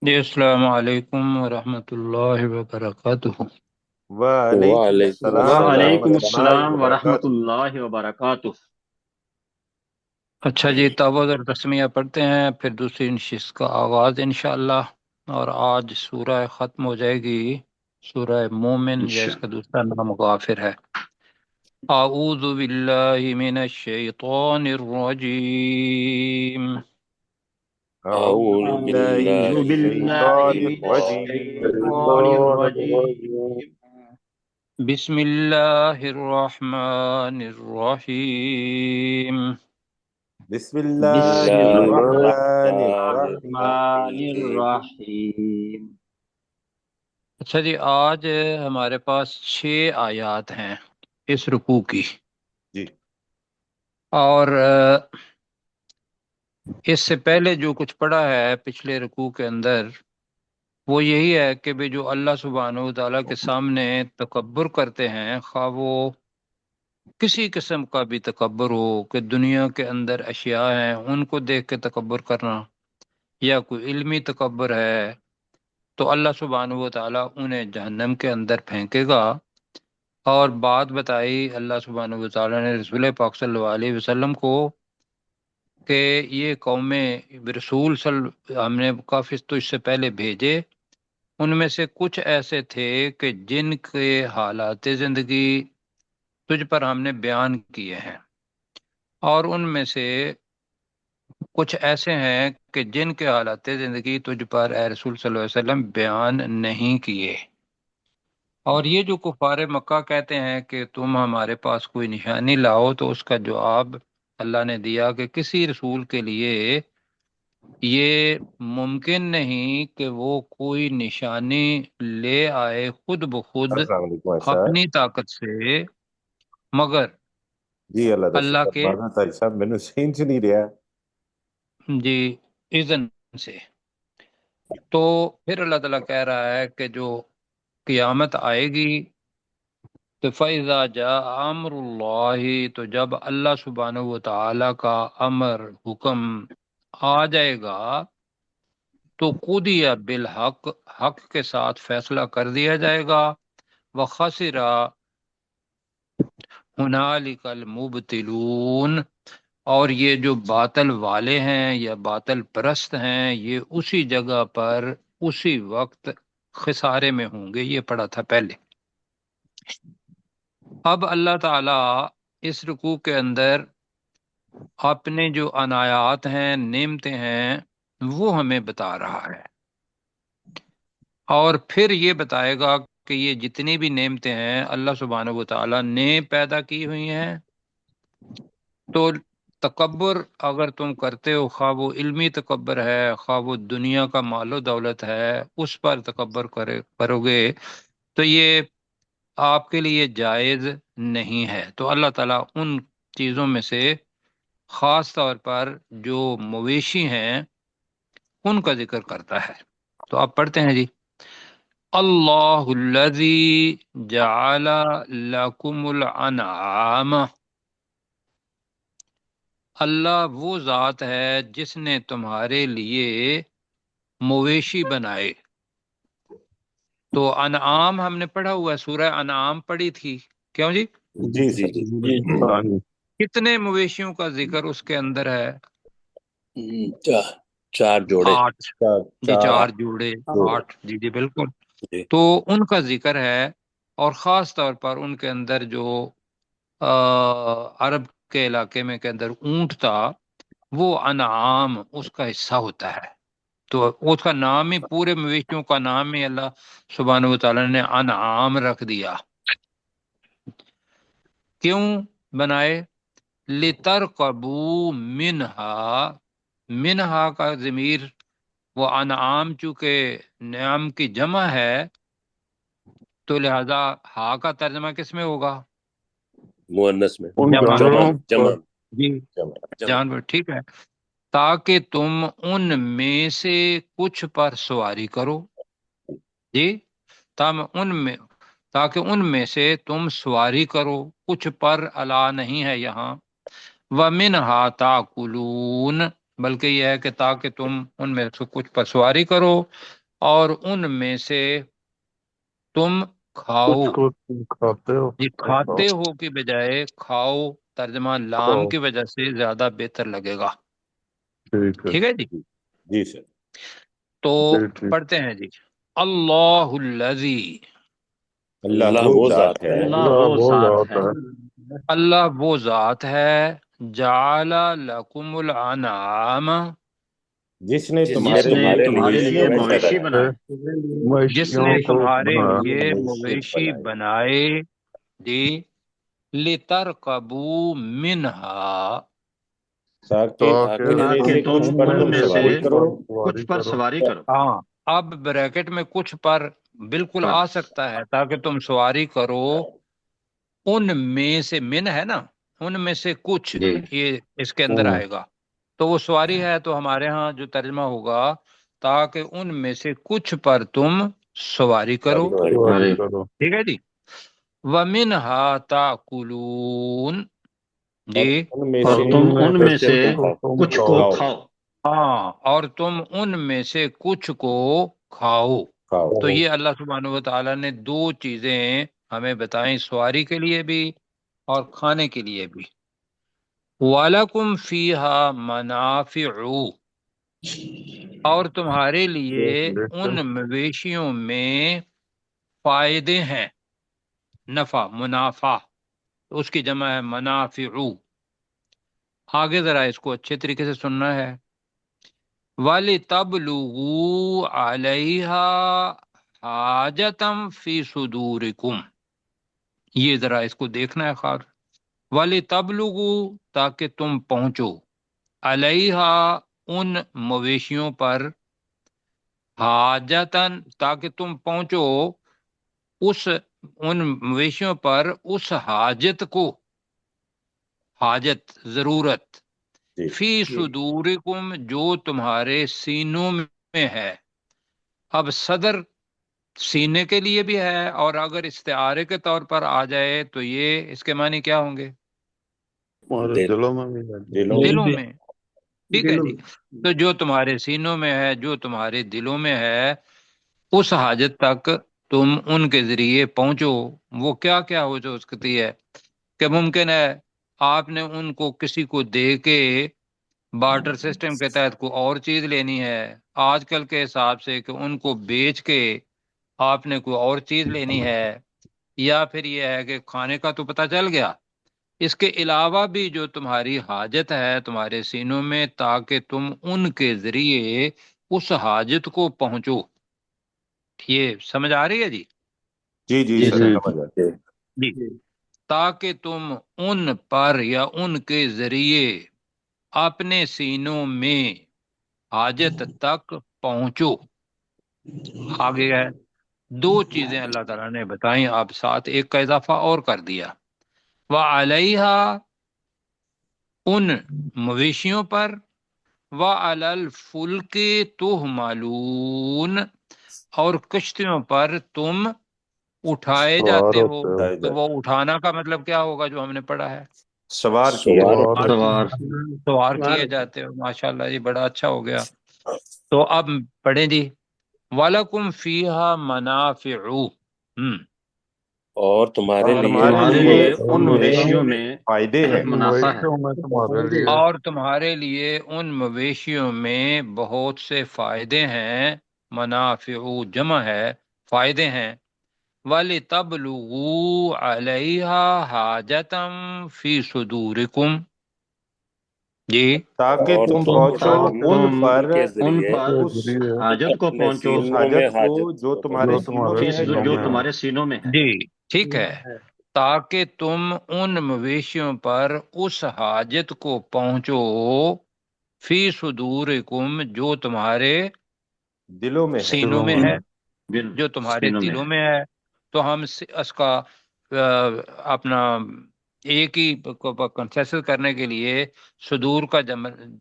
جی السلام علیکم ورحمۃ اللہ وبرکاتہ۔ وعلیکم وعلیکم السلام السلام وعلیکم ورحمۃ ورحمۃ اللہ السلام ورحمۃ وبرکاتہ۔ اللہ وبرکاتہ۔ اچھا جی، تعوذ اور تسمیہ پڑھتے ہیں، پھر دوسری نشست کا آغاز انشاءاللہ۔ اور آج سورہ ختم ہو جائے گی، سورہ مومن، یا اس کا دوسرا نام غافر ہے۔ اعوذ باللہ من الشیطان الرجیم۔ اعوذ اعوذ باللہ اعوذ من باللہ من باللہ الشیطان من الرجیم۔ الشیطان الشیطان الرجیم الرجیم۔ بسم اللہ الرحمن الرحیم۔ بسم بسم اللہ بسم اللہ الرحمن اللہ الرحمن الرحمن الرحیم۔ الرحیم۔ الرحیم۔ اچھا جی، آج ہمارے پاس 6 آیات ہیں اس رکوع کی، جی اور اس سے پہلے جو کچھ پڑھا ہے پچھلے رکوع کے اندر، وہ یہی ہے کہ بھی جو اللہ سبحانہ و تعالیٰ کے سامنے تکبر کرتے ہیں، خواہ وہ کسی قسم کا بھی تکبر ہو، کہ دنیا کے اندر اشیاء ہیں ان کو دیکھ کے تکبر کرنا، یا کوئی علمی تکبر ہے، تو اللہ سبحانہ و تعالیٰ انہیں جہنم کے اندر پھینکے گا۔ اور بات بتائی اللہ سبحانہ و تعالیٰ نے رسول پاک صلی اللہ علیہ وسلم کو کہ یہ قومیں رسول ہم نے کافی تو اس سے پہلے بھیجے، ان میں سے کچھ ایسے تھے کہ جن کے حالات زندگی تجھ پر ہم نے بیان کیے ہیں، اور ان میں سے کچھ ایسے ہیں کہ جن کے حالات زندگی تجھ پر اے رسول صلی اللہ علیہ وسلم بیان نہیں کیے۔ اور یہ جو کفار مکہ کہتے ہیں کہ تم ہمارے پاس کوئی نشانی لاؤ، تو اس کا جواب اللہ نے دیا کہ کسی رسول کے لیے یہ ممکن نہیں کہ وہ کوئی نشانی لے آئے خود بخود السلام علیکم صاحب۔ اپنی طاقت سے، مگر جی اللہ کا اللہ شکر، کے بازا تاج صاحب مینوں سینچ نہیں رہا۔ جی اذن سے۔ تو پھر اللہ تعالیٰ کہہ رہا ہے کہ جو قیامت آئے گی، تو فَإِذَا جَاءَ أَمْرُ اللَّهِ، تو جب اللہ سبحانہ و تعالیٰ کا امر، حکم آ جائے گا، تو قُضِیَ بالحق، حق کے ساتھ فیصلہ کر دیا جائے گا۔ وَخَسِرَ هُنَالِكَ الْمُبْطِلُونَ، اور یہ جو باطل والے ہیں یا باطل پرست ہیں، یہ اسی جگہ پر اسی وقت خسارے میں ہوں گے۔ یہ پڑھا تھا پہلے۔ اب اللہ تعالیٰ اس رکوع کے اندر اپنے جو عنایات ہیں، نعمتیں ہیں، وہ ہمیں بتا رہا ہے، اور پھر یہ بتائے گا کہ یہ جتنی بھی نعمتیں ہیں اللہ سبحانہ و تعالیٰ نے پیدا کی ہوئی ہیں۔ تو تکبر اگر تم کرتے ہو، خواہ وہ علمی تکبر ہے، خواہ وہ دنیا کا مال و دولت ہے، اس پر تکبر کرو گے، تو یہ آپ کے لیے جائز نہیں ہے۔ تو اللہ تعالیٰ ان چیزوں میں سے خاص طور پر جو مویشی ہیں ان کا ذکر کرتا ہے۔ تو آپ پڑھتے ہیں جی، اللہ الذی جعل لکم الانعام، اللہ وہ ذات ہے جس نے تمہارے لیے مویشی بنائے۔ تو انعام ہم نے پڑھا ہوا ہے، سورہ انعام پڑھی تھی، کیوں جی؟ جی جی سر۔ جی کتنے مویشیوں کا ذکر اس کے اندر ہے؟ چار جوڑے 8 چار جی، چار 4 جوڑے، جوڑے۔ 8، جی جی بالکل۔ جی تو ان کا ذکر ہے، اور خاص طور پر ان کے اندر جو عرب کے علاقے میں کے اندر اونٹ تھا، وہ انعام اس کا حصہ ہوتا ہے۔ تو اس کا نام ہی، پورے مویشیوں کا نام ہی اللہ سبحانہ و تعالیٰ نے انعام رکھ دیا۔ کیوں بنائے؟ لِتَرْكَبُوا مِنْهَا، منہا کا ضمیر، وہ انعام چونکہ نعم کی جمع ہے، تو لہذا ہا کا ترجمہ کس میں ہوگا؟ مؤنث میں، ان جمع میں۔ جمع جانوروں جمع پر جی، جمع۔ جمع جانور، ٹھیک ہے، تاکہ تم ان میں سے کچھ پر سواری کرو، جی، تاکہ ان میں سے تم سواری کرو، کچھ پر الا نہیں ہے یہاں۔ وَمِنْهَا تَأْكُلُونَ، بلکہ یہ ہے کہ تاکہ تم ان میں سے کچھ پر سواری کرو اور ان میں سے تم کھاؤ. کچھ کو تم کھاتے ہو یہ اور کھاتے ہو کی بجائے کھاؤ ترجمہ لام کھاؤ، کی وجہ سے زیادہ بہتر لگے گا. ٹھیک ہے ٹھیک ہے جی. جی سر. تو جی ٹھیک. پڑھتے ہیں جی. اللہ الذی، اللہ اللہ وہ وہ ذات ذات ہے ہے اللہ اللہ وہ وہ ذات ذات ہے ہے اللہ وہ ذات ہے جعل لکم الانعام، جس نے جس جس نے تمہارے نے لیے تمہارے تمہارے لیے لیے مویشیوں پیدا مویشی کیے. بنائے، جس مویشیوں نے کو تمہارے بنا. لیے مویشی مویشی بنائے بنائے جی. لترکبوا منہا، تاکہ تاکہ ان میں تاکہ سے تم تم کچھ ان پر ان میں تم میں سے سے سواری کچھ کرو. پر سواری کچھ پر کرو. سواری کرو. ہاں اب بریکٹ میں کچھ پر بالکل پر آ سکتا ہے تاکہ تم سواری کرو ان میں سے، من ہے نا، ان میں سے کچھ، جی یہ اس کے اندر آئے گا. تو وہ سواری ہے، تو ہمارے ہاں جو ترجمہ ہوگا تاکہ ان میں سے کچھ پر تم سواری کرو. سواری کرو. سواری سواری کرو. ٹھیک ہے جی. وَمِنْهَا تَأْكُلُونَ اور جی. ان میں اور سے ان تم میں ان سے میں سے کچھ کو تم کچھ کو کھاؤ. کھاؤ. ہاں اور تم ان میں سے کچھ کو کھاؤ. کھاؤ. تو یہ اللہ سبحانہ و تعالیٰ نے دو چیزیں ہمیں بتائیں، سواری کے لیے بھی اور کھانے کے لیے بھی. وَلَكُمْ فِيهَا مَنَافِعُ، اور تمہارے لیے لیکن ان مویشیوں میں فائدے ہیں. نفع، منافع، اس کی جمع ہے منافع. آگے ذرا اس کو اچھے طریقے سے سننا ہے. وَلِتَبْلُغُوا عَلَيْهَا حَاجَةً فِي صُدُورِكُمْ، یہ ذرا اس کو دیکھنا ہے خاص. وَلِتَبْلُغُوا، تاکہ تم پہنچو، علیہا ان مویشیوں پر، حاجتاً تاکہ تم پہنچو اس ان مویشیوں پر اس حاجت کو، حاجت ضرورت، جی فی صدورکم جو تمہارے سینوں میں ہے. اب صدر سینے کے لیے بھی ہے، اور اگر استعارے کے طور پر آ جائے تو یہ اس کے معنی کیا ہوں گے؟ ہمارے دل دلوں میں بھی ہے. دلوں میں. دلوں میں. ٹھیک ہے جی. تو جو تمہارے سینوں میں ہے، جو تمہارے دلوں میں ہے، اس حاجت تک تم ان کے ذریعے پہنچو. وہ کیا کیا ہو جو سکتی ہے کہ ممکن ہے آپ نے ان کو کسی کو دے کے بارٹر سسٹم کے تحت کوئی اور چیز لینی ہے، آج کل کے حساب سے کہ ان کو بیچ کے آپ نے کوئی اور چیز لینی ہے، یا پھر یہ ہے کہ کھانے کا تو پتہ چل گیا، اس کے علاوہ بھی جو تمہاری حاجت ہے تمہارے سینوں میں، تاکہ تم ان کے ذریعے اس حاجت کو پہنچو. یہ سمجھ آ رہی ہے جی؟ جی جی جی سر جی سر. سمجھ آیا. جی. تاکہ تم ان پر یا ان کے ذریعے اپنے سینوں میں حاجت تک پہنچو. آگے ہے دو چیزیں اللہ تعالیٰ نے بتائیں، آپ ساتھ ایک کا اضافہ اور کر دیا. وَعَلَيْهَا، ان مویشیوں پر، وَعَلَى الْفُلْكِ تُحْمَلُونَ، اور کشتیوں پر تم اٹھائے سوار جاتے ہو. ہوتے ہو. تو وہ اٹھانا کا مطلب کیا ہوگا جو ہم نے پڑھا ہے؟ سوار کیا سوار سوار ہوتے ہیں. ہوتے سوار. سوار کیے جاتے ہو. ماشاءاللہ یہ بڑا اچھا ہو گیا. تو اب پڑھیں جی. وَلَكُمْ فِيهَا مَنَافِعُ، اور اور تمہارے اور لیے تمہارے ان تمہارے لیے لیے مویشیوں ان ان میں میں مویشیوں میں فائدے ہیں. منافع ہے. مویشیوں میں تمہارے لیے اور تمہارے لیے ان مویشیوں میں بہت سے فائدے ہیں. منافع جمع ہے، فائدے ہیں. وَلِتَبْلُغُوا عَلَيْهَا حَاجَةً فِي صُدُورِكُمْ جی. تاکہ اور تم پہنچو تاکہ تم ان تم پر ان کے ان ذریعے پر کے اس ذریعے حاجت کو اپنے پہنچو، اس سینوں میں حاجت کو حاجت جو کو تمہارے جو پہنچاؤ. سینوں تمہارے میں ہے، سینوں جو میں تمہارے سینوں میں ہے. جی ٹھیک ہے. تاکہ تم ان مویشیوں پر اس حاجت کو پہنچو، فی صدورکم جو تمہارے دلوں میں ہے. سینوں میں ہے، جو تمہارے سینوں میں دلوں ہے. میں ہے. تو ہم اس کا اپنا ایک ہی کنسیسل کرنے کے لیے صدور کا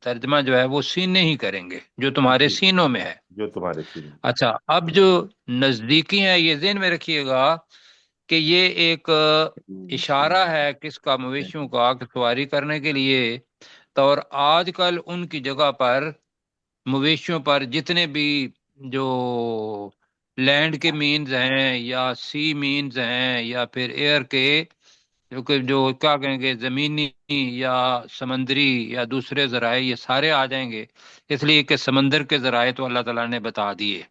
ترجمہ جو ہے وہ سینے ہی کریں گے، جو تمہارے جی سینوں میں ہے. جو تمہارے سینوں. اچھا اب جو نزدیکی ہے یہ ذہن میں رکھیے گا کہ یہ ایک اشارہ ہے کس کا؟ مویشیوں کا، کہ سواری کرنے کے لیے تو اور آج کل ان کی جگہ پر مویشیوں پر جتنے بھی جو لینڈ کے مینز ہیں یا سی مینز ہیں یا پھر ایئر کے جو کیا کہیں گے زمینی یا سمندری یا دوسرے ذرائع، یہ سارے آ جائیں گے، اس لیے کہ سمندر کے ذرائع تو اللہ تعالیٰ نے بتا دیے۔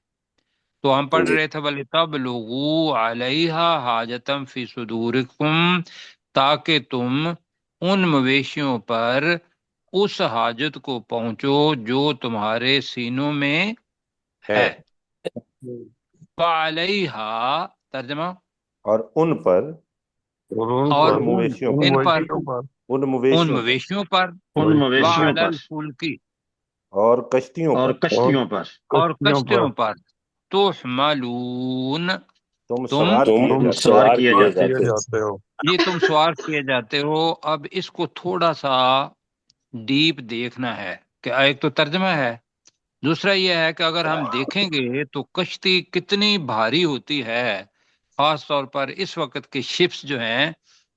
تو ہم پڑھ رہے تھے وَلِتَبْلُغُوا عَلَيْهَا حَاجَةً فِي صُدُورِكُمْ، تاکہ تم ان مویشیوں پر اس حاجت کو پہنچو جو تمہارے سینوں میں ہے۔ فَعَلَيْهَا ترجمہ، اور ان پر، اور ان مویشیوں پر، ان پر، ان ان مویشیوں پر، مویشیوں پر، ان مویشیوں وَعَلَى پر الْفُلْكِ، اور کشتیوں اور پر کشتیوں پر اور کشتیوں پر، تحملون، تم تم سوار کیے تم جاتے سوار ہو۔ کیے سوار جاتے کیے ہیں۔ جاتے ہو۔ یہ تم سوار کیے جاتے ہو۔ اب اس کو تھوڑا سا ڈیپ دیکھنا ہے کہ ایک تو ترجمہ ہے، دوسرا یہ ہے کہ اگر ہم دیکھیں گے تو کشتی کتنی بھاری ہوتی ہے، خاص طور پر اس وقت کے شپس جو ہیں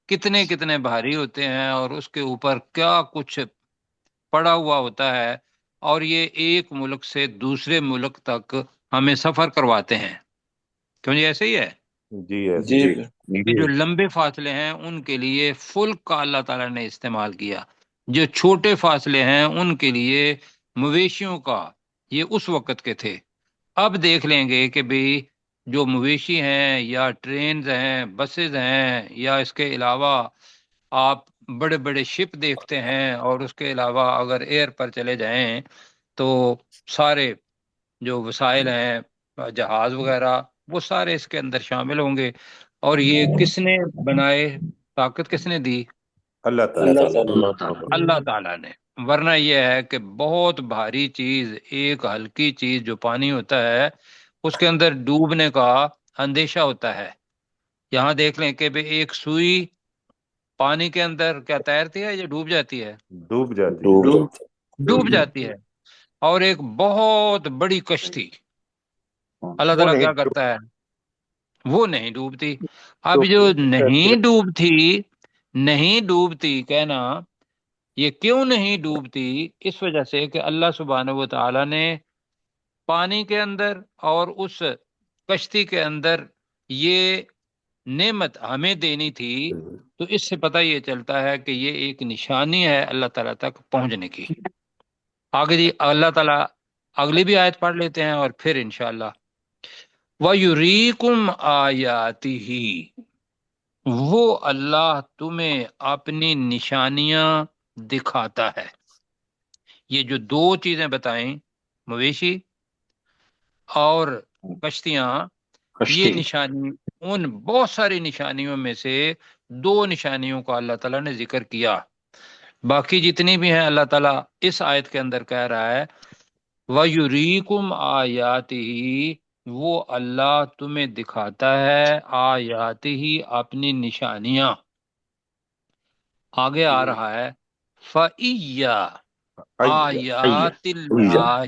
کتنے کتنے بھاری ہوتے ہیں، اور اس کے اوپر کیا کچھ پڑا ہوا ہوتا ہے، اور یہ ایک ملک سے دوسرے ملک تک ہمیں سفر کرواتے ہیں۔ کیوں جی ایسے ہی ہے جی ایسے جی کہ جو لمبے فاصلے ہیں ان کے لیے فلک کا اللہ تعالیٰ نے استعمال کیا، جو چھوٹے فاصلے ہیں ان کے لیے مویشیوں کا، یہ اس وقت کے تھے۔ اب دیکھ لیں گے کہ بھی جو مویشی ہیں یا ٹرینز ہیں، بسز ہیں، یا اس کے علاوہ آپ بڑے بڑے شپ دیکھتے ہیں، اور اس کے علاوہ اگر ایئر پر چلے جائیں تو سارے جو وسائل ہیں جہاز وغیرہ وہ سارے اس کے اندر شامل ہوں گے۔ اور یہ کس نے بنائے، طاقت کس نے دی؟ اللہ تعالیٰ۔ اللہ تعالیٰ۔ اللہ تعالیٰ نے۔ ورنہ یہ ہے کہ بہت بھاری چیز، ایک ہلکی چیز جو پانی ہوتا ہے اس کے اندر ڈوبنے کا اندیشہ ہوتا ہے۔ یہاں دیکھ لیں کہ ایک سوئی پانی کے اندر کیا تیرتی ہے یا ڈوب جاتی ہے؟ ڈوب جاتی ہے۔ ڈوب جاتی ہے۔ اور ایک بہت بڑی کشتی اللہ وہ تعالیٰ نہیں کیا کرتا ہے؟ وہ نہیں ڈوبتی۔ اب جو نہیں ڈوبتی، نہیں ڈوبتی کہنا، یہ کیوں نہیں ڈوبتی؟ اس وجہ سے کہ اللہ سبحانہ و تعالی نے پانی کے اندر اور اس کشتی کے اندر یہ نعمت ہمیں دینی تھی، تو اس سے پتہ یہ چلتا ہے کہ یہ ایک نشانی ہے اللہ تعالیٰ تک پہنچنے کی۔ آگے جی اللہ تعالیٰ اگلی بھی آیت پڑھ لیتے ہیں اور پھر انشاءاللہ وَيُرِيكُمْ آيَاتِهِ، وہ اللہ تمہیں اپنی نشانیاں دکھاتا ہے۔ یہ جو دو چیزیں بتائیں، مویشی اور کشتیاں، یہ نشانی ان بہت ساری نشانیوں میں سے دو نشانیوں کا اللہ تعالیٰ نے ذکر کیا۔ باقی جتنی بھی ہیں اللہ تعالیٰ اس آیت کے اندر کہہ رہا ہے وَيُرِيكُمْ آيَاتِهِ، وہ اللہ تمہیں دکھاتا ہے آیاتہ اپنی نشانیاں۔ آگے آ رہا ہے فَإِيَّا آیات اللہ،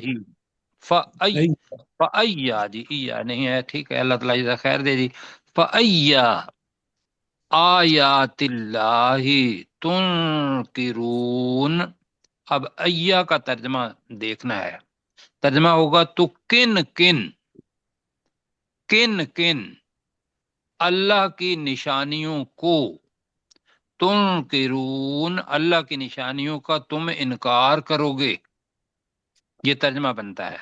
فَأَيَّا جی ایّا نہیں ہے، ٹھیک ہے، اللہ تعالیٰ جزا خیر دے جی۔ فَأَيَّا آیات اللہ تنکرون، اب ایّا کا ترجمہ دیکھنا ہے۔ ترجمہ ہوگا تو کن کن، کن کن اللہ کی نشانیوں کو، تنکرون اللہ کی نشانیوں کا تم انکار کرو گے، یہ ترجمہ بنتا ہے۔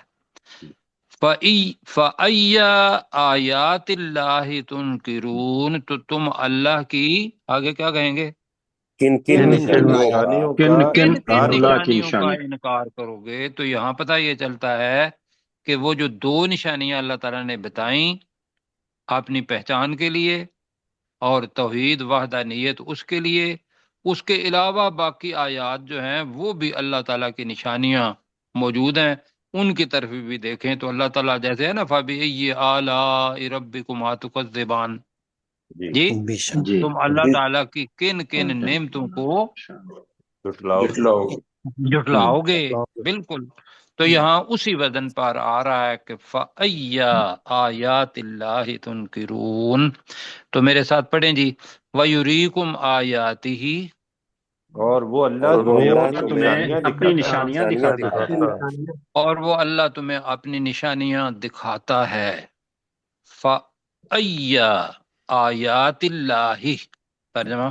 فَأَيَّ آیات اللہ تنکرون، تو تم اللہ کی آگے کیا کہیں گے؟ کن کن نشانیوں کن کا کن انکار اللہ کی نشانیوں کا نشانی۔ انکار کرو گے۔ تو یہاں پتہ یہ چلتا ہے کہ وہ جو دو نشانیاں اللہ تعالیٰ نے بتائیں اپنی پہچان کے لیے اور توحید وحدانیت اس کے لیے، اس کے علاوہ باقی آیات جو ہیں وہ بھی اللہ تعالیٰ کی نشانیاں موجود ہیں، ان کی طرف بھی دیکھیں تو اللہ تعالیٰ جیسے ہے نا فَبِأَيِّ آلَاءِ رَبِّكُمَا تُكَذِّبَانِ، جی جی تم اللہ تعالیٰ کی کن کن نعمتوں کو جھٹلاؤ۔ جھٹلاؤ گے، بالکل۔ تو یہاں اسی وزن پر آ رہا ہے کہ فَأَيَّ آیات اللہ تنکرون۔ تو میرے ساتھ پڑھیں جی وَيُرِيكُمْ آیَاتِهِ اور وہ اللہ اور تمہیں وہ اپنی تمہیں نشانیاں اپنی دکھاتا ہے۔ نشانیاں دکھاتا ہے۔ دکھاتا ہے۔ اور وہ اللہ تمہیں اپنی نشانیاں دکھاتا ہے۔ فَأَيَّ آیات اللہ، ترجمہ،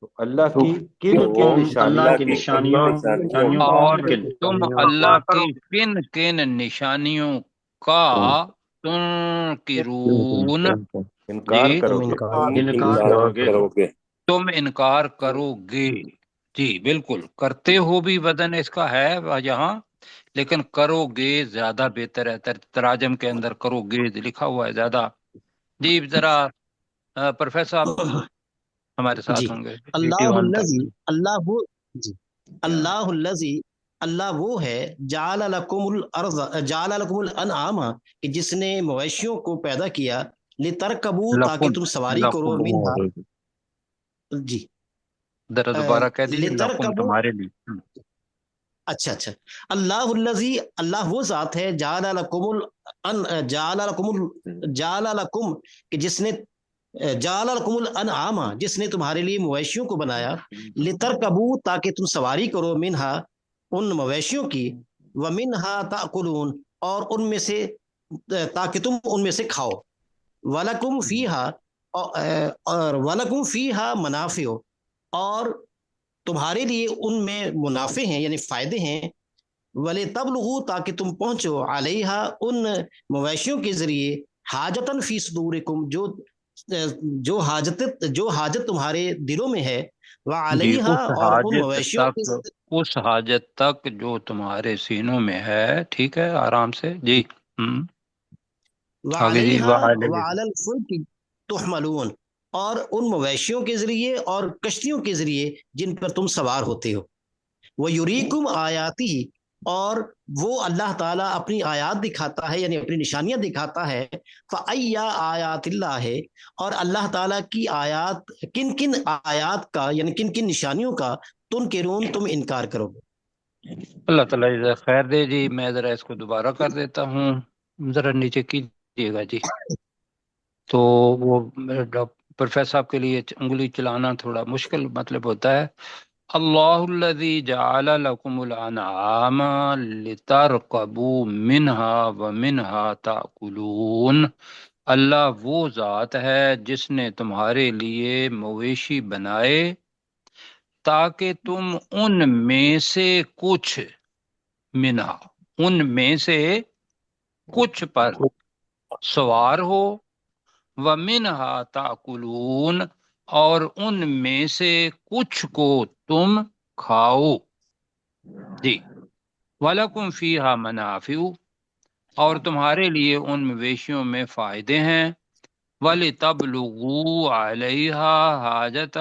تو اللہ تو کی کن تو کن اللہ نشانیوں کی کو نشانیوں کا اور کن تم نشانیوں اللہ کی کن کن نشانیوں کا تنکرون، انکار جی کرو گے۔ انکار کرو گے۔ تم انکار کرو گے، جی بالکل، کرتے ہو بھی بدن اس کا ہے یہاں، لیکن کرو گے زیادہ بہتر ہے، تراجم کے اندر کرو گے لکھا ہوا ہے زیادہ۔ جی ذرا پروفیسر صاحب ہمارے جی، ساتھ ہوں گے، اللہ 81 الذی، تک۔ اللہ وہ، جی، اللہ الذی، اللہ وہ ہے، جعل لکم الارض، جعل لکم الانعام، کہ جس نے مویشیوں کو پیدا کیا، لترکبو، تاکہ لکم، تم سواری کرو، لکم، منہا، جی، ذرا دوبارہ کہہ دیجیے، لکم لترکبو، تمہارے لیے۔ اچھا اچھا، اللہ الذی، اللہ وہ ذات ہے، جعل لکم جعل لکم جعل لکم، کہ جس نے جعل لکم الانعام، جس نے تمہارے لیے مویشیوں کو بنایا، لترکبو، تاکہ تم سواری کرو، منہا، ان مویشیوں کی، ومنہا تاکلون، اور ان میں سے، تاکہ تم ان میں سے کھاؤ، ولکم فیہا، اور ولکم فیہا منافع، اور تمہارے لیے ان میں منافع ہیں، یعنی فائدے ہیں، ولی تبلغو، تاکہ تم پہنچو، علیہا، ان مویشیوں کے ذریعے، حاجتن فی صدورکم، جو حاجت تمہارے دلوں میں ہے، جی، وعلیہا، اس اور ان حاجت مویشیوں تک، کے، اس حاجت تک جو تمہارے سینوں میں ہے، ٹھیک ہے، آرام سے، جی، آگے جی، وعلیہا وعلیہ، وعلی الفلک تحملون، اور ان مویشیوں کے ذریعے اور کشتیوں کے ذریعے جن پر تم سوار ہوتے ہو، وہ یریکم آیاتی، اور وہ اللہ تعالیٰ اپنی آیات دکھاتا ہے، یعنی اپنی نشانیاں دکھاتا ہے، فَأَيَّ آیات اللہ ہے، اور اللہ تعالیٰ کی آیات، کن کن آیات کا، یعنی کن کن نشانیوں کا، تنکرون، تم انکار کرو گے۔ اللہ تعالیٰ جزاک خیر دے جی۔ میں ذرا اس کو دوبارہ کر دیتا ہوں، ذرا نیچے کیجیے گا جی۔ تو وہ پروفیسر صاحب کے لیے انگلی چلانا تھوڑا مشکل مطلب ہوتا ہے۔ اللہ الذی جعل لکم الانعام لترکبوا منہا ومنہا تاکلون، اللہ وہ ذات ہے جس نے تمہارے لیے مویشی بنائے تاکہ تم ان میں سے کچھ، منہا، ان میں سے کچھ پر سوار ہو، وَمِنْهَا تَأْكُلُونَ، اور ان میں سے کچھ کو تم کھاؤ، جی، وَلَكُمْ فِيهَا مَنَافِعُ، اور تمہارے لیے ان مویشیوں میں فائدے ہیں، وَلِتَبْلُغُوا عَلَيْهَا حَاجَةً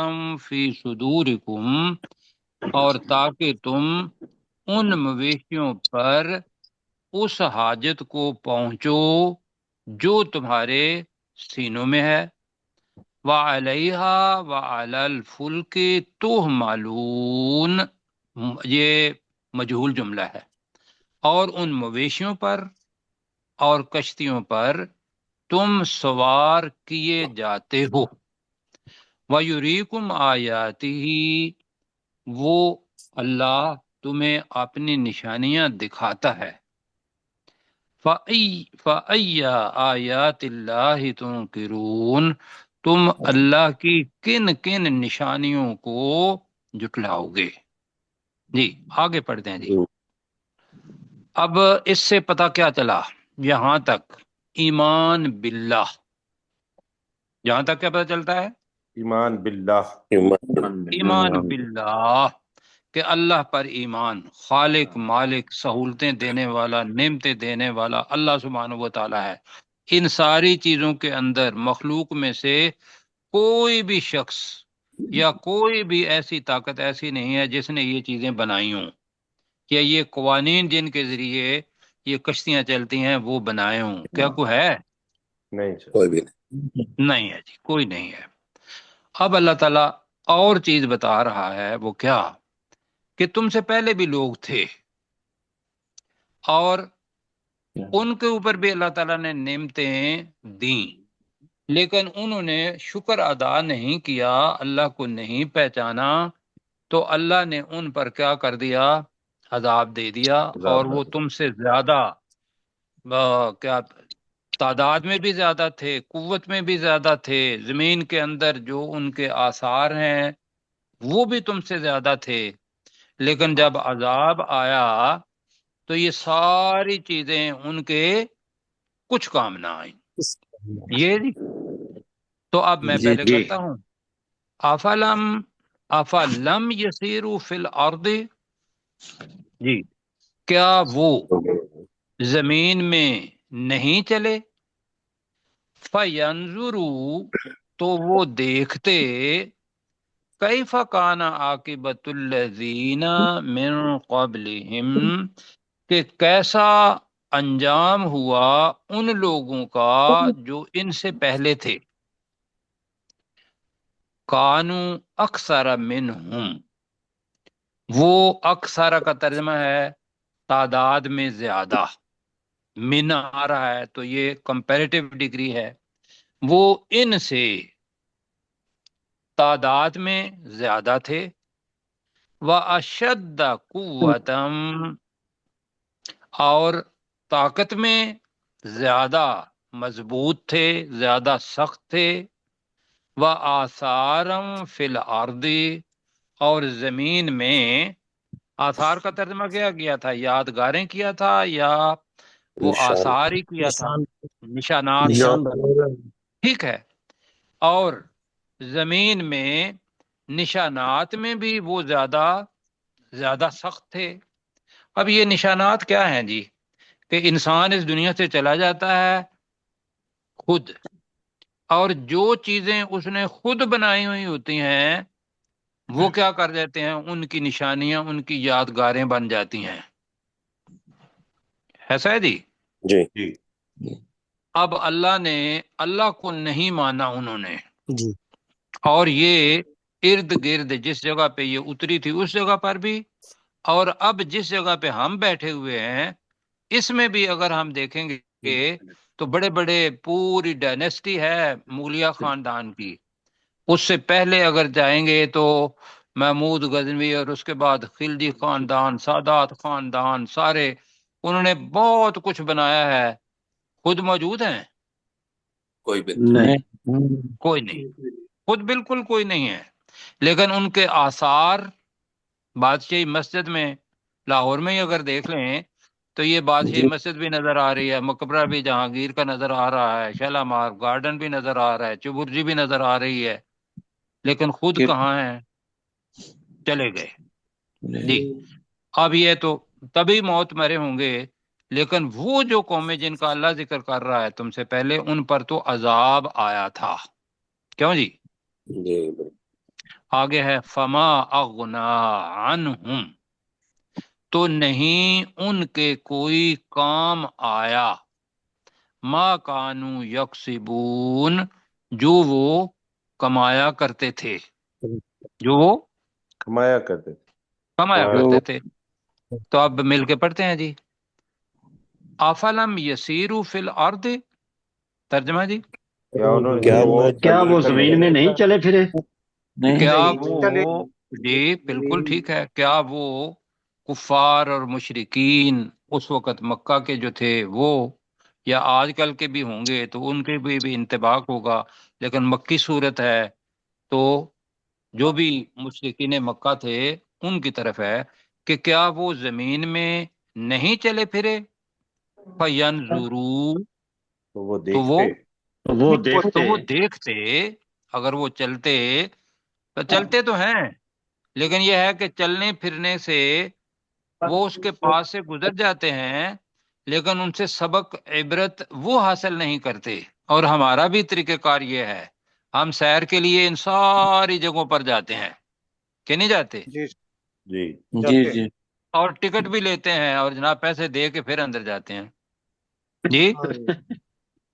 فِي صُدُورِكُمْ، اور تاکہ تم ان مویشیوں پر اس حاجت کو پہنچو جو تمہارے سینوں میں ہے، وَعَلَيْهَا وَعَلَى الْفُلْكِ تُحْمَلُونَ، یہ مجہول جملہ ہے، اور ان مویشیوں پر اور کشتیوں پر تم سوار کیے جاتے ہو، وَيُرِيكُمْ آیَاتِهِ، وہ اللہ تمہیں اپنی نشانیاں دکھاتا ہے، فَأَيَّ آیَاتِ اللَّهِ تُنْکِرُونَ، تم اللہ کی کن کن نشانیوں کو جھٹلاؤ گے، جی آگے پڑھتے ہیں جی۔ اب اس سے پتہ کیا چلا یہاں تک؟ ایمان باللہ، یہاں تک کیا پتہ چلتا ہے؟ ایمان باللہ، ایمان باللہ، کہ اللہ پر ایمان، خالق مالک سہولتیں دینے والا نعمتیں دینے والا اللہ سبحانہ و تعالی ہے۔ ان ساری چیزوں کے اندر مخلوق میں سے کوئی بھی شخص یا کوئی بھی ایسی طاقت ایسی نہیں ہے جس نے یہ چیزیں بنائی ہوں، یا یہ قوانین جن کے ذریعے یہ کشتیاں چلتی ہیں وہ بنائے ہوں، کیا کوئی ہے؟ نہیں کوئی بھی نہیں ہے جی، کوئی نہیں ہے۔ اب اللہ تعالیٰ اور چیز بتا رہا ہے، وہ کیا؟ کہ تم سے پہلے بھی لوگ تھے اور ان کے اوپر بھی اللہ تعالیٰ نے نعمتیں دیں، لیکن انہوں نے شکر ادا نہیں کیا، اللہ کو نہیں پہچانا، تو اللہ نے ان پر کیا کر دیا؟ عذاب دے دیا، اور وہ تم سے زیادہ کیا تعداد میں بھی زیادہ تھے، قوت میں بھی زیادہ تھے، زمین کے اندر جو ان کے آثار ہیں وہ بھی تم سے زیادہ تھے، لیکن جب عذاب آیا تو یہ ساری چیزیں ان کے کچھ کام نہ آئیں۔ یہ جی، تو اب میں پہلے جی کرتا ہوں، افلم یسیروا فی الارض، جی کیا وہ زمین میں نہیں چلے، فینظروا تو وہ دیکھتے، کیف کان عاقبۃ الذین من قبلہم کہ کیسا انجام ہوا ان لوگوں کا جو ان سے پہلے تھے، کانو اکثر منہم، وہ اکثر کا ترجمہ ہے تعداد میں زیادہ، من آ رہا ہے تو یہ کمپیریٹیو ڈگری ہے، وہ ان سے تعداد میں زیادہ تھے، وَأَشَدَّ قُوَّةً اور طاقت میں زیادہ مضبوط تھے، زیادہ سخت تھے، وَآثَارًا فِي الْأَرْضِ اور زمین میں، آثار کا ترجمہ کیا تھا، یادگاریں کیا تھا یا وہ نشان آثار ہی کیا تھا، نشان نشانات، نشان بنا ٹھیک ہے، اور زمین میں نشانات میں بھی وہ زیادہ سخت تھے۔ اب یہ نشانات کیا ہیں جی؟ کہ انسان اس دنیا سے چلا جاتا ہے خود، اور جو چیزیں اس نے خود بنائی ہوئی ہوتی ہیں وہ کیا کر دیتے ہیں، ان کی نشانیاں، ان کی یادگاریں بن جاتی ہیں، ایسا ہے جی؟ جی اب اللہ کو نہیں مانا انہوں نے، جی اور یہ ارد گرد جس جگہ پہ یہ اتری تھی اس جگہ پر بھی، اور اب جس جگہ پہ ہم بیٹھے ہوئے ہیں اس میں بھی اگر ہم دیکھیں گے تو بڑے بڑے پوری ڈائنیسٹی ہے مغلیہ خاندان کی، اس سے پہلے اگر جائیں گے تو محمود غزنوی، اور اس کے بعد خلجی خاندان، سادات خاندان، سارے انہوں نے بہت کچھ بنایا ہے، خود موجود ہیں؟ کوئی بھی نہیں کوئی نہیں، خود بالکل کوئی نہیں ہے، لیکن ان کے آثار بادشاہی مسجد میں لاہور میں ہی اگر دیکھ لیں تو یہ بادشاہی مسجد بھی نظر آ رہی ہے، مقبرہ بھی جہانگیر کا نظر آ رہا ہے، شالامار گارڈن بھی نظر آ رہا ہے، چبرجی بھی نظر آ رہی ہے، لیکن خود کہاں ہیں؟ چلے گئے جی۔ اب یہ تو تبھی موت مرے ہوں گے، لیکن وہ جو قومیں جن کا اللہ ذکر کر رہا ہے تم سے پہلے، ان پر تو عذاب آیا تھا، کیوں جی؟ جی آگے ہے فما اغنا عنہم، تو نہیں ان کے کوئی کام آیا، ما کانو یکسبون، جو وہ کمایا کرتے تھے، جو وہ کمایا کرتے تھے۔ کمایا کرتے تھے۔ تو اب مل کے پڑھتے ہیں جی، افلم یسیرو فی الارض، ترجمہ جی، کیا انہوں کیا وہ زمین میں نہیں چلے پھرے؟ کیا چلے وہ، جی بالکل ٹھیک ہے، کیا وہ کفار اور مشرکین اس وقت مکہ کے جو تھے وہ، یا آج کل کے بھی ہوں گے تو ان کے بھی انطباق ہوگا، لیکن مکی صورت ہے تو جو بھی مشرکین مکہ تھے ان کی طرف ہے کہ کیا وہ زمین میں نہیں چلے پھرے، فینظروا تو وہ تو وہ دیکھتے، وہ تو دیکھتے وہ دیکھتے، اگر وہ چلتے تو چلتے تو ہیں، لیکن یہ ہے کہ چلنے پھرنے سے وہ اس کے پاس سے گزر جاتے ہیں، لیکن ان سے سبق عبرت وہ حاصل نہیں کرتے۔ اور ہمارا بھی طریقہ کار یہ ہے، ہم سیر کے لیے ان ساری جگہوں پر جاتے ہیں کہ نہیں جاتے، جی جی اور ٹکٹ بھی لیتے ہیں اور جناب پیسے دے کے پھر اندر جاتے ہیں جی۔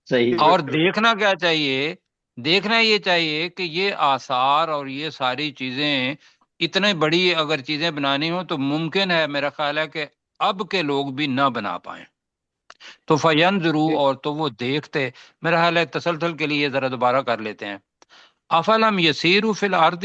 صحیح اور دیکھنا کیا چاہیے؟ دیکھنا یہ چاہیے کہ یہ آثار اور یہ ساری چیزیں اتنے بڑی اگر چیزیں بنانی ہوں تو ممکن ہے، میرا خیال ہے کہ اب کے لوگ بھی نہ بنا پائیں، تو فینظروا اور تو وہ دیکھتے، میرا خیال ہے تسلسل کے لیے ذرا دوبارہ کر لیتے ہیں، افلم یسیروا فی الارض،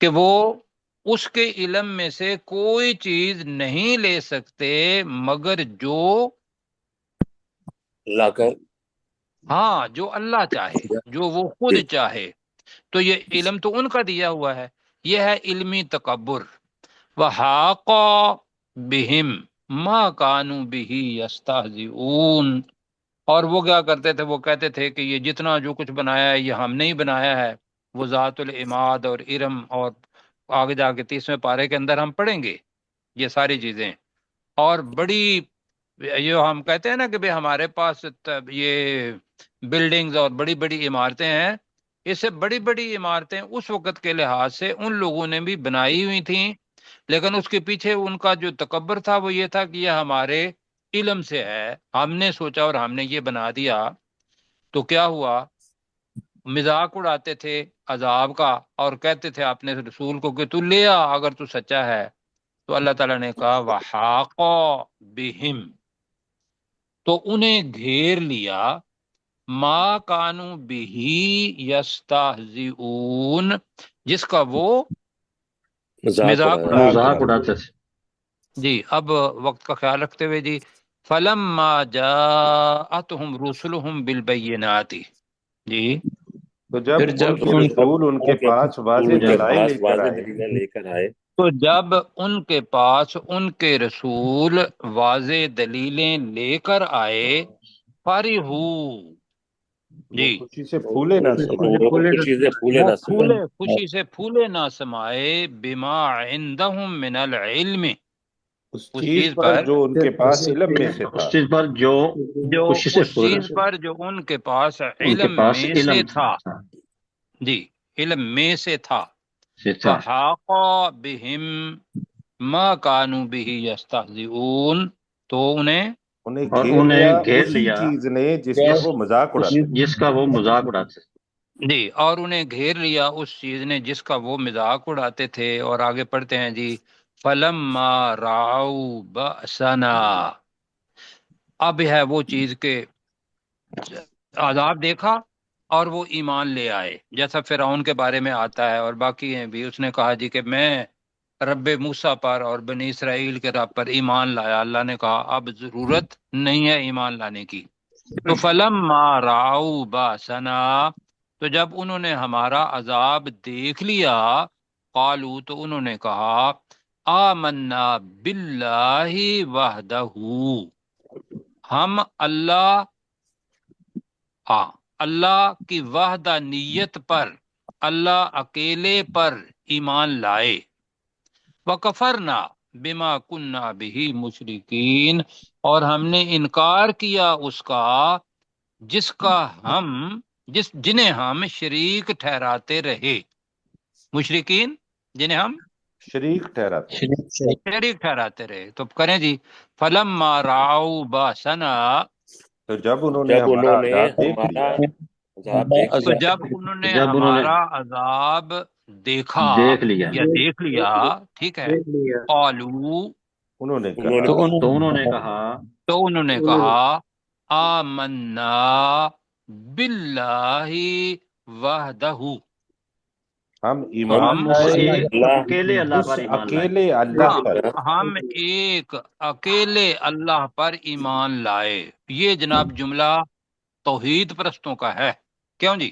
کہ وہ اس کے علم میں سے کوئی چیز نہیں لے سکتے مگر جو لا کر ہاں جو اللہ چاہے، جو وہ خود چاہے. تو یہ علم تو ان کا دیا ہوا ہے، یہ ہے علمی تکبر. وحاق بہم ما کانوا بہ یستہزئون، اور وہ کیا کرتے تھے، وہ کہتے تھے کہ یہ جتنا جو کچھ بنایا ہے یہ ہم نے ہی بنایا ہے. وہ ذات العماد اور ارم، اور آگے جا کے 30ویں پارے کے اندر ہم پڑھیں گے یہ ساری چیزیں. اور بڑی یہ ہم کہتے ہیں نا کہ بھئی ہمارے پاس یہ بلڈنگز اور بڑی بڑی عمارتیں ہیں، اس سے بڑی بڑی عمارتیں اس وقت کے لحاظ سے ان لوگوں نے بھی بنائی ہوئی تھیں، لیکن اس کے پیچھے ان کا جو تکبر تھا وہ یہ تھا کہ یہ ہمارے علم سے ہے، ہم نے سوچا اور ہم نے یہ بنا دیا. تو کیا ہوا، مذاق اڑاتے تھے عذاب کا، اور کہتے تھے اپنے رسول کو کہ تو لے آ اگر تو سچا ہے. تو اللہ تعالیٰ نے کہا وحاق بہم، تو انہیں گھیر لیا، ما کانوا بہ یستہزئون، جس کا وہ مذاق اڑاتے مذاق اڑاتے تھے. جی. اب وقت کا خیال رکھتے ہوئے جی، فلما جاءتهم رسلهم بالبینات، جی تو جب پھر ان کے رسول ان کے پاس واضح دلائل لے کر واضح آئے، دلیلیں لے کر آئے، تو جب ان کے پاس ان کے رسول واضح دلیلیں لے کر آئے، فرحو، وہ جی خوشی سے پھولے نہ سمائے. وہ خوشی سے پھولے وہ نہ سمائے، خوشی سے پھولے نہ سمائے، بما عندهم من العلم، اس اس چیز چیز پر پر جو ان کے پاس علم میں سے تھا. اس چیز پر جو جو خوشی سے اس پھول چیز پر جو ان کے پاس ان کے علم پاس میں سے علم تھا، جی علم میں سے تھا. وحاق بہم ما کانوا بہ یستہزئون، تو انہیں انہیں اور گھیر انہیں لیا گھیر اسی لیا چیز نے جس کا وہ مذاق اڑاتے تھے. جس کا وہ مذاق اڑاتے تھے. جی، اور انہیں گھیر لیا اس چیز نے جس کا وہ مذاق اڑاتے تھے. اور آگے پڑھتے ہیں جی، فلما رعوا بأسنا، اب ہے وہ چیز کہ عذاب دیکھا اور وہ ایمان لے آئے، جیسا فرعون کے بارے میں آتا ہے اور باقی ہیں بھی. اس نے کہا جی کہ میں رب موسیٰ پر اور بنی اسرائیل کے رب پر ایمان لایا. اللہ نے کہا اب ضرورت نہیں ہے ایمان لانے کی. تو فلما رعوا بأسنا، تو جب انہوں نے ہمارا عذاب دیکھ لیا، قالو، تو انہوں نے کہا آمنا باللہ وحدہ، ہم اللہ کی وحدانیت پر، اللہ اکیلے پر ایمان لائے. وکفرنا بما کننا بہ مشرکین، اور ہم نے انکار کیا اس کا جنہیں ہم شریک ٹھہراتے رہے. مشرکین جنہیں ہم شریک ٹھہراتے. شریک ٹھہراتے رہے. تو کریں جی، فلما رعوا باسنا، تو جب انہوں نے ہمارا عذاب دیکھ لیا، عذاب دیکھ تو لیا، جب انہوں نے جب انہوں نے ہمارا عذاب دیکھا دیکھ لیا یا دیکھ لیا، ٹھیک ہے، قالو، انہوں نے انہوں کہا نے تو انہوں نے کہا تو انہوں نے کہا آمنا باللہ وحدہ، ہم ہم ایمان اس لائے اکیلے اللہ اس پر ایمان لائے. اکیلے اللہ پر. ہم ایک اکیلے اللہ پر ایمان لائے. یہ جناب جملہ توحید پرستوں کا ہے. کیوں جی؟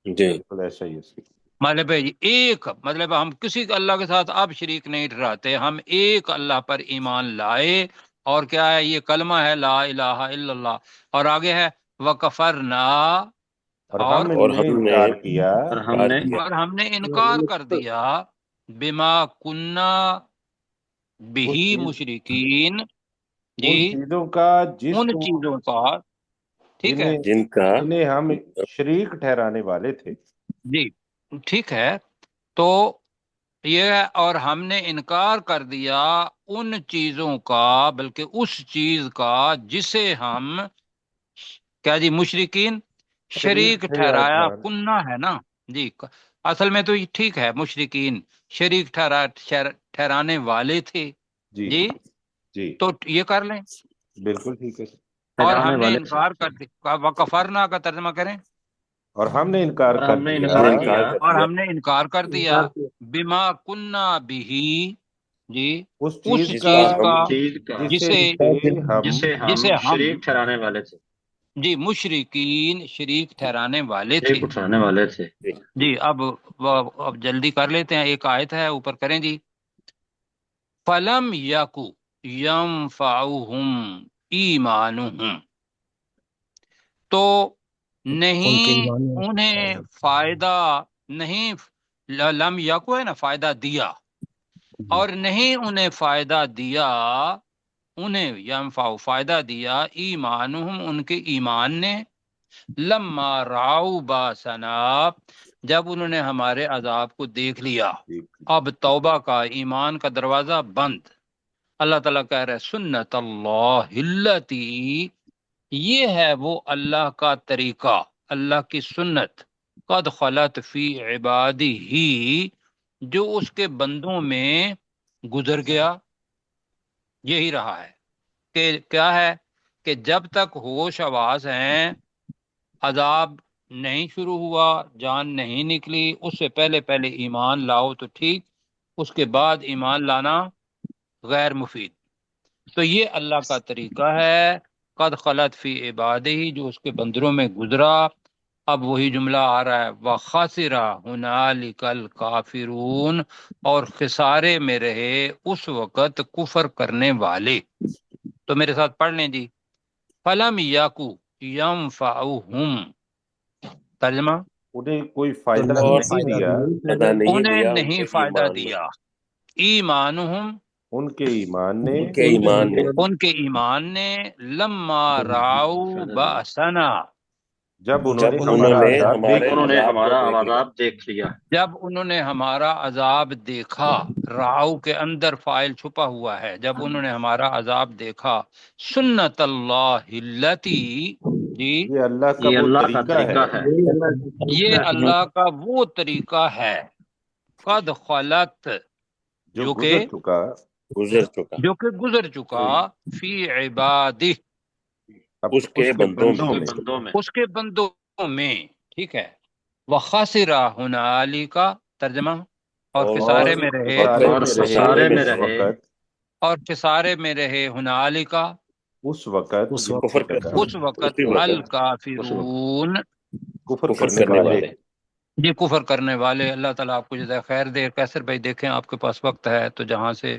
جی، بالکل ایسا ہی ہے. مطلب ہے ایک، مطلب ہم کسی اللہ کے ساتھ اب شریک نہیں ٹھہراتے، ہم ایک اللہ پر ایمان لائے. اور کیا ہے یہ کلمہ ہے لا الہ الا اللہ، اور آگے ہے وکفرنا، اور اور ہم نے انکار کیا اور ہم نے انکار کر دیا بما کننا بہی مشرکین، جی ان چیزوں کا ان چیزوں کا، ٹھیک ہے جنہیں ہم شریک ٹھہرانے والے تھے. جی ٹھیک ہے. تو یہ، اور ہم نے انکار کر دیا ان چیزوں کا، بلکہ اس چیز کا جسے ہم کیا جی مشرکین شریک ٹھہرایا کننا ہے نا جی. اصل میں تو یہ ٹھیک ہے، مشرکین شریک ٹھہرانے والے تھے جی. جی تو یہ کر لیں، بالکل ٹھیک ہے. اور ہم نے انکار کر دیا. وکفرنا کا ترجمہ کریں، اور ہم نے انکار اور کر ہم نے دیا انکار انکار کیا کر اور دیا ہم نے انکار کر دیا بما کننا بھی، جی اس اس چیز جس کا کا چیز ہم کا چیز کا جسے جسے ہم جسے ہم جسے ہم شریک ٹھہرانے والے تھے، جی مشرکین شریک ٹھہرانے والے تھے۔ شریک اٹھانے والے تھے۔ جی اب جلدی کر لیتے ہیں، ایک آیت ہے اوپر کریں جی۔ فلم یکو ینفعہم ایمانہم، تو ان کے نہیں ایمان میں انہیں فائدہ، نہیں لم یکو ہے نا فائدہ دیا، اور نہیں انہیں فائدہ دیا، انہیں ینفع فائدہ دیا ایمانہم ان کے ایمان نے، لما راؤ باسنا جب انہوں نے ہمارے عذاب کو دیکھ لیا۔ اب توبہ کا ایمان کا دروازہ بند۔ اللہ تعالیٰ کہہ رہے سنت اللہ التی، یہ ہے وہ اللہ کا طریقہ، اللہ کی سنت، قد خلت فی عبادی ہی، جو اس کے بندوں میں گزر گیا۔ یہی رہا ہے کہ کیا ہے کہ جب تک ہوش آواز ہیں، عذاب نہیں شروع ہوا، جان نہیں نکلی، اس سے پہلے پہلے ایمان لاؤ تو ٹھیک، اس کے بعد ایمان لانا غیر مفید۔ تو یہ اللہ کا طریقہ ہے، قد خلت فی عبادہ، جو اس کے بندروں میں گزرا۔ اب وہی جملہ آ رہا ہے وَخَسِرَ هُنَالِكَ الْكَافِرُونَ، اور خسارے میں رہے اس وقت کفر کرنے والے۔ تو میرے ساتھ پڑھ لیں جی۔ فَلَمْ يَكُ يَنفَعُهُمْ، ترجمہ انہیں کوئی تو فائدہ نہیں اور نہیں فائدہ دیا دیا پتہ نہیں انہیں دیا ان نہیں کے فائدہ ایمان نے، دیا، ایمانہم ان کے ایمان نے، ان کے ایمان نے، ان کے ایمان نے، لما راؤ بأسنا جب انہوں جب نے انہوں ہمارا نے عذاب جب ہمارے دیکھ انہوں لیا۔ نے عذاب کو ہمارا دیکھ لیا۔ عذاب دیکھ لیا۔ جب انہوں نے ہمارا عذاب دیکھا، راؤ کے اندر فائل چھپا ہوا ہے، جب انہوں نے ہمارا عذاب دیکھا، سنت اللہ التی، جی یہ اللہ کا یہ وہ اللہ کا طریقہ طریقہ ہے ہے یہ اللہ کا وہ طریقہ ہے، قد خلت، جو جو کہ گزر چکا۔ گزر چکا گزر چکا، فی عبادہ، اب اس اس کے کے بندوں اس میں، بندوں کے میں، بندوں میں۔ اس کے بندوں میں، ٹھیک ہے۔ وَخَسِرَ هُنَالِكَ، ترجمہ، اور اور خسارے میں رہے، خسارے اور میں رہے خسارے میں اس رہے وقت، اور خسارے میں رہے ہنالک، اس وقت اس یعنی کفر اسی کر، جگہ اس وقت، اسی وقت اس وقت الکافرون، کفر کفر کرنے کرنے والے۔ والے۔ یہ کفر کرنے والے۔ اللہ تعالیٰ آپ کو جزائے خیر دے۔ کیسر بھائی دیکھیں آپ کے پاس وقت ہے تو جہاں سے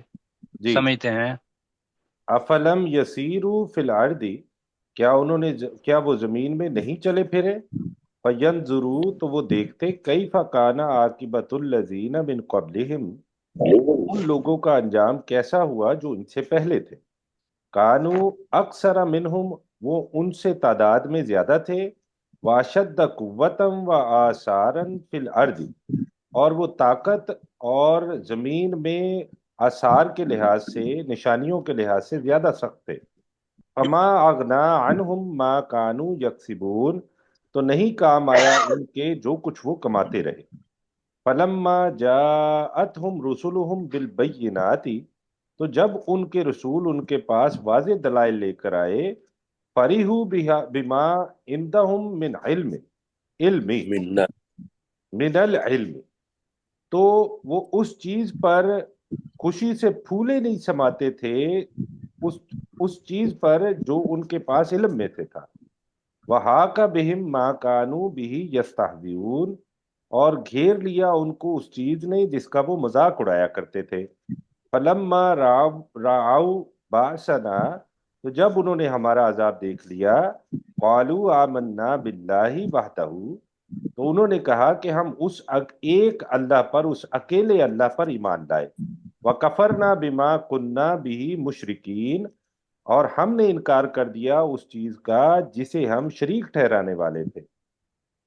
جی، سمجھتے ہیں۔ افلم یسیروا فی الارض، کیا وہ زمین میں نہیں چلے پھرے، فینظروا، تو وہ دیکھتے، کیف کان عاقبۃ الذین من قبلہم، ان لوگوں کا انجام کیسا ہوا جو ان سے پہلے تھے، کانوا اکثر منہم، وہ ان سے تعداد میں زیادہ تھے، واشد قوتا وآثارا فی الارض، اور وہ طاقت اور زمین میں آثار کے لحاظ سے، نشانیوں کے لحاظ سے زیادہ سخت تھے۔ فما اغنا عنہم ما کانوا یکسبون، تو نہیں کام آیا ان کے جو کچھ وہ کماتے رہے۔ فلما جاءتہم رسلہم بالبینات، تو جب ان کے رسول ان کے پاس واضح دلائل لے کر آئے، فریحوا بما عندہم من علم منا، من العلم، تو وہ اس چیز پر خوشی سے پھولے نہیں سماتے تھے، اس چیز پر جو ان کے پاس علم میں سے تھا۔ وَحَاقَ بِهِم مَا كَانُوا بِهِ يَسْتَهْزِئُونَ، اور گھیر لیا ان کو اس چیز نے جس کا وہ مذاق اڑایا کرتے تھے۔ فَلَمَّا رَأَوْا بَأْسَنَا، تو جب انہوں نے ہمارا عذاب دیکھ لیا، قَالُوا آمَنَّا بِاللَّهِ وَحْدَهُ، تو انہوں نے کہا کہ ہم اس ایک اللہ پر، اس اکیلے اللہ پر ایمان لائے۔ وَكَفَرْنَا بِمَا كُنَّا بِهِ مُشْرِكِينَ، اور ہم نے انکار کر دیا اس چیز کا جسے ہم شریک ٹھہرانے والے تھے۔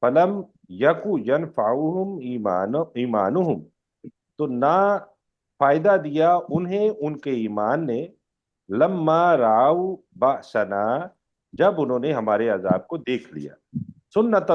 فَلَمْ يَكُ يَنْفَعُهُمْ ایمانُہم، تو نہ فائدہ دیا انہیں ان کے ایمان نے، لما رَأَوْا بَأْسَنَا، جب انہوں نے ہمارے عذاب کو دیکھ لیا۔ سنت